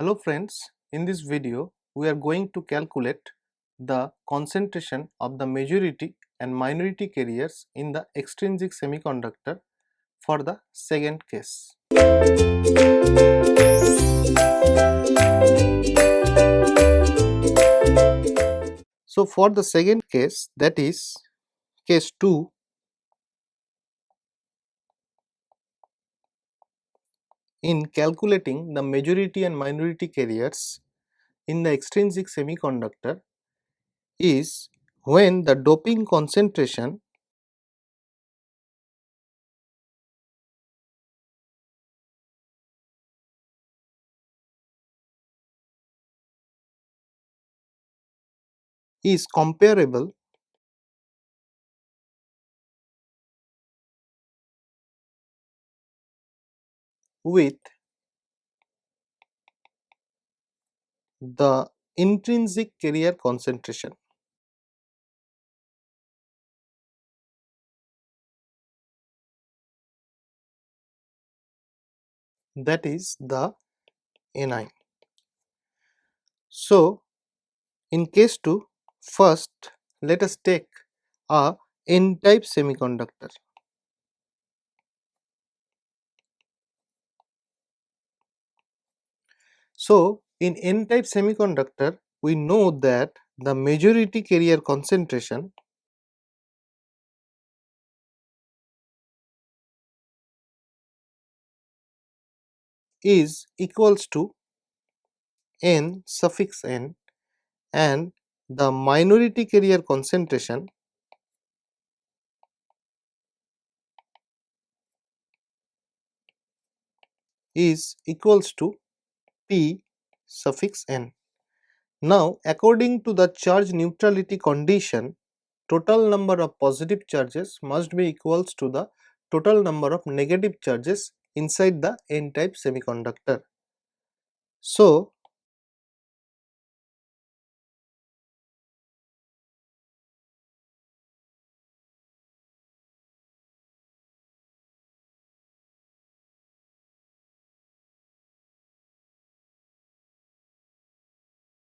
Hello friends, in this video we are going to calculate the concentration of the majority and minority carriers in the extrinsic semiconductor for the second case. So for the second case, that is case 2, in calculating the majority and minority carriers in the extrinsic semiconductor is when the doping concentration is comparable with the intrinsic carrier concentration, that is the Ni. So in case 2, first let us take a n-type semiconductor. So in n-type semiconductor we know that the majority carrier concentration is equals to n suffix n, and the minority carrier concentration is equals to p suffix n. Now according to the charge neutrality condition, total number of positive charges must be equals to the total number of negative charges inside the n-type semiconductor. So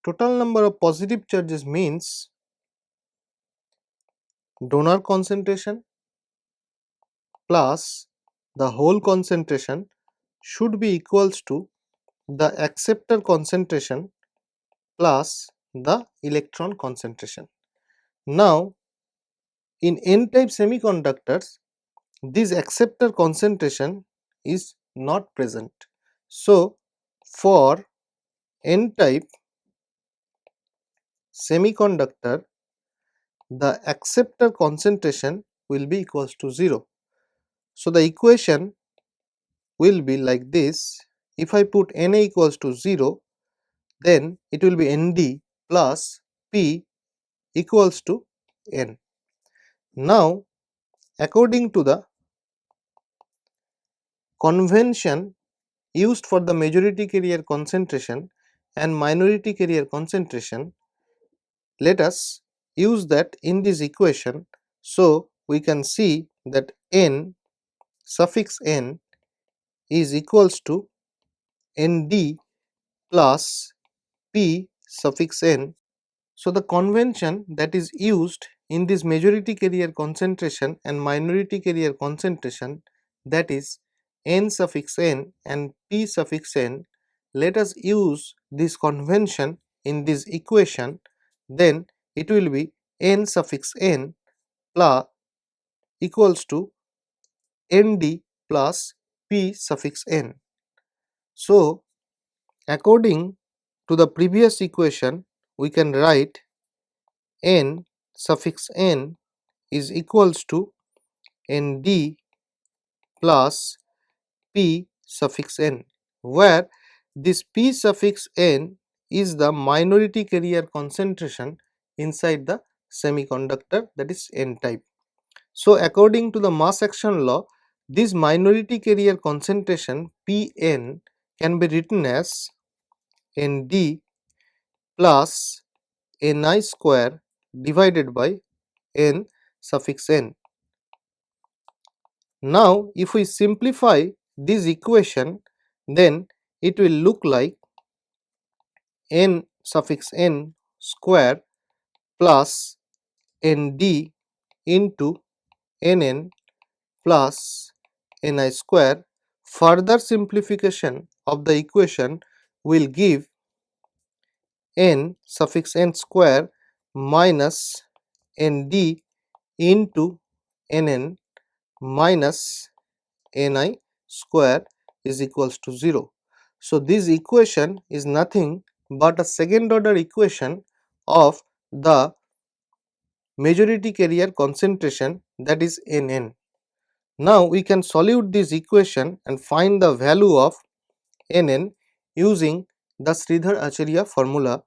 total number of positive charges means donor concentration plus the hole concentration should be equals to the acceptor concentration plus the electron concentration. Now in n-type semiconductors this acceptor concentration is not present. So for n-type semiconductor the acceptor concentration will be equals to 0. So the equation will be like this: if I put Na equals to 0, then it will be Nd plus P equals to N. Now according to the convention used for the majority carrier concentration and minority carrier concentration, let us use that in this equation. So we can see that N suffix N is equals to Nd plus P suffix N. So the convention that is used in this majority carrier concentration and minority carrier concentration, that is N suffix N and P suffix N, let us use this convention in this equation, then it will be N suffix N plus equals to Nd plus P suffix N. So according to the previous equation we can write N suffix N is equals to Nd plus P suffix N, where this P suffix N is the minority carrier concentration inside the semiconductor, that is n-type. So according to the mass action law, this minority carrier concentration Pn can be written as Nd plus Ni square divided by N suffix N. Now if we simplify this equation, then it will look like n suffix n square plus nd into nn plus ni square. Further simplification of the equation will give n suffix n square minus nd into nn minus ni square is equals to 0. So, this equation is nothing but a second order equation of the majority carrier concentration, that is Nn. Now, we can solute this equation and find the value of Nn using the Sridhar-Acharya formula,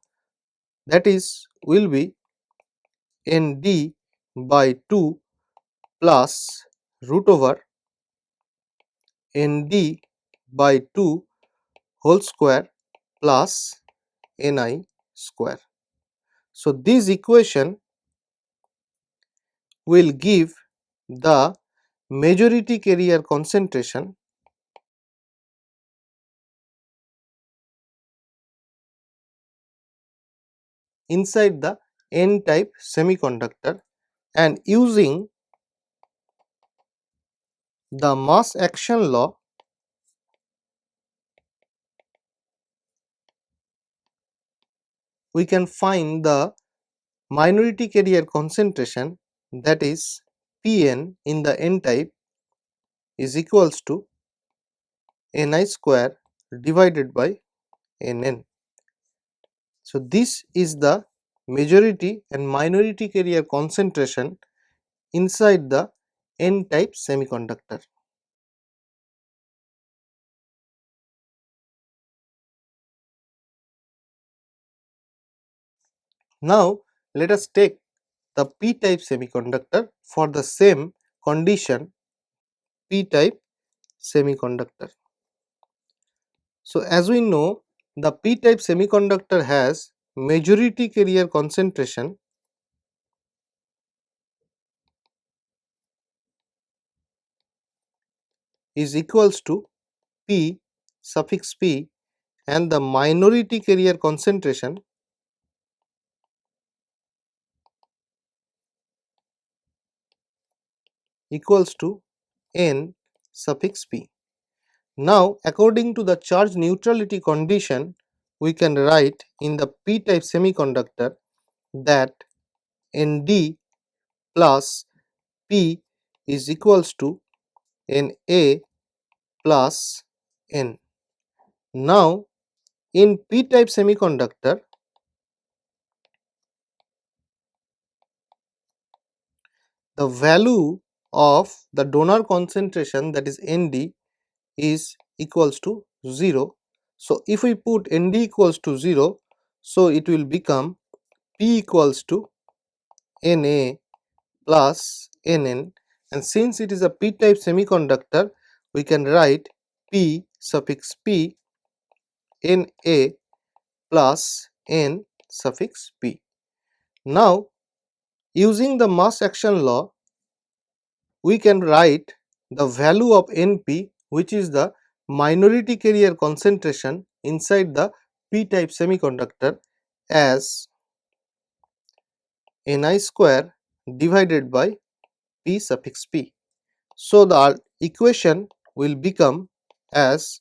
that is will be Nd by 2 plus root over Nd by 2 whole square plus Ni square. So, this equation will give the majority carrier concentration inside the n-type semiconductor, and using the mass action law we can find the minority carrier concentration, that is Pn in the n-type is equals to Ni square divided by Nn. So, this is the majority and minority carrier concentration inside the n-type semiconductor. Now, let us take the p-type semiconductor for the same condition, p-type semiconductor. So, as we know, the p-type semiconductor has majority carrier concentration is equals to p suffix p, and the minority carrier concentration equals to n suffix p. Now, according to the charge neutrality condition, we can write in the p-type semiconductor that Nd plus P is equals to Na plus N. Now, in p-type semiconductor, the value of the donor concentration, that is Nd, is equals to 0. So, if we put Nd equals to 0, so it will become P equals to Na plus Nn, and since it is a p-type semiconductor, we can write P suffix P Na plus N suffix P. Now, using the mass action law, we can write the value of Np, which is the minority carrier concentration inside the p-type semiconductor, as Ni square divided by P suffix P. So, the equation will become as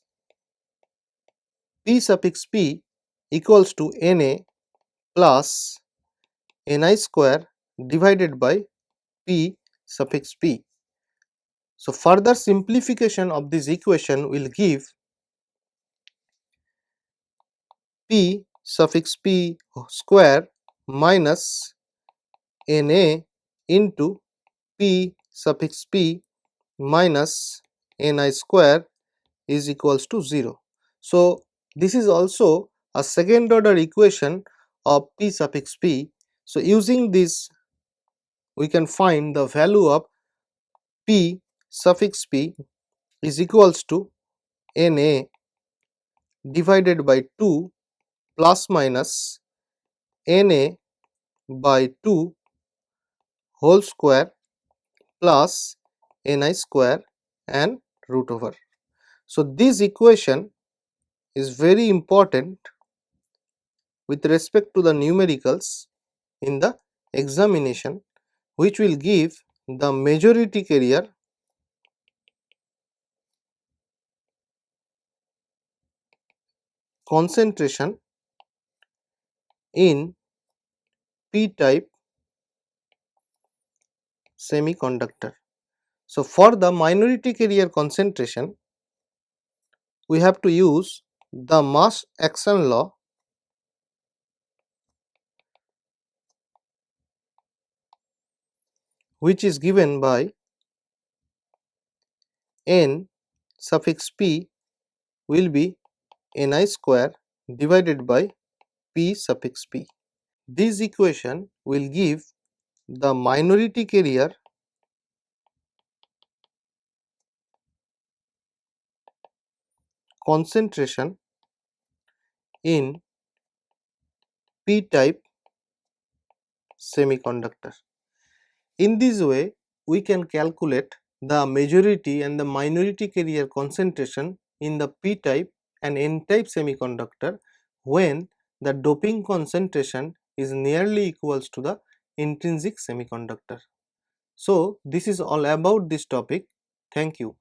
P suffix P equals to Na plus Ni square divided by P suffix P. So, further simplification of this equation will give P suffix P square minus Na into P suffix P minus Ni square is equals to 0. So, this is also a second order equation of P suffix P. So, using this, we can find the value of P suffix P is equals to Na divided by 2 plus minus Na by 2 whole square plus Ni square and root over. So, this equation is very important with respect to the numericals in the examination, which will give the majority carrier concentration in p-type semiconductor. So, for the minority carrier concentration, we have to use the mass action law, which is given by n suffix p will be ni square divided by p suffix p. This equation will give the minority carrier concentration in p-type semiconductor. In this way, we can calculate the majority and the minority carrier concentration in the p-type and n-type semiconductor when the doping concentration is nearly equals to the intrinsic semiconductor. So, this is all about this topic. Thank you.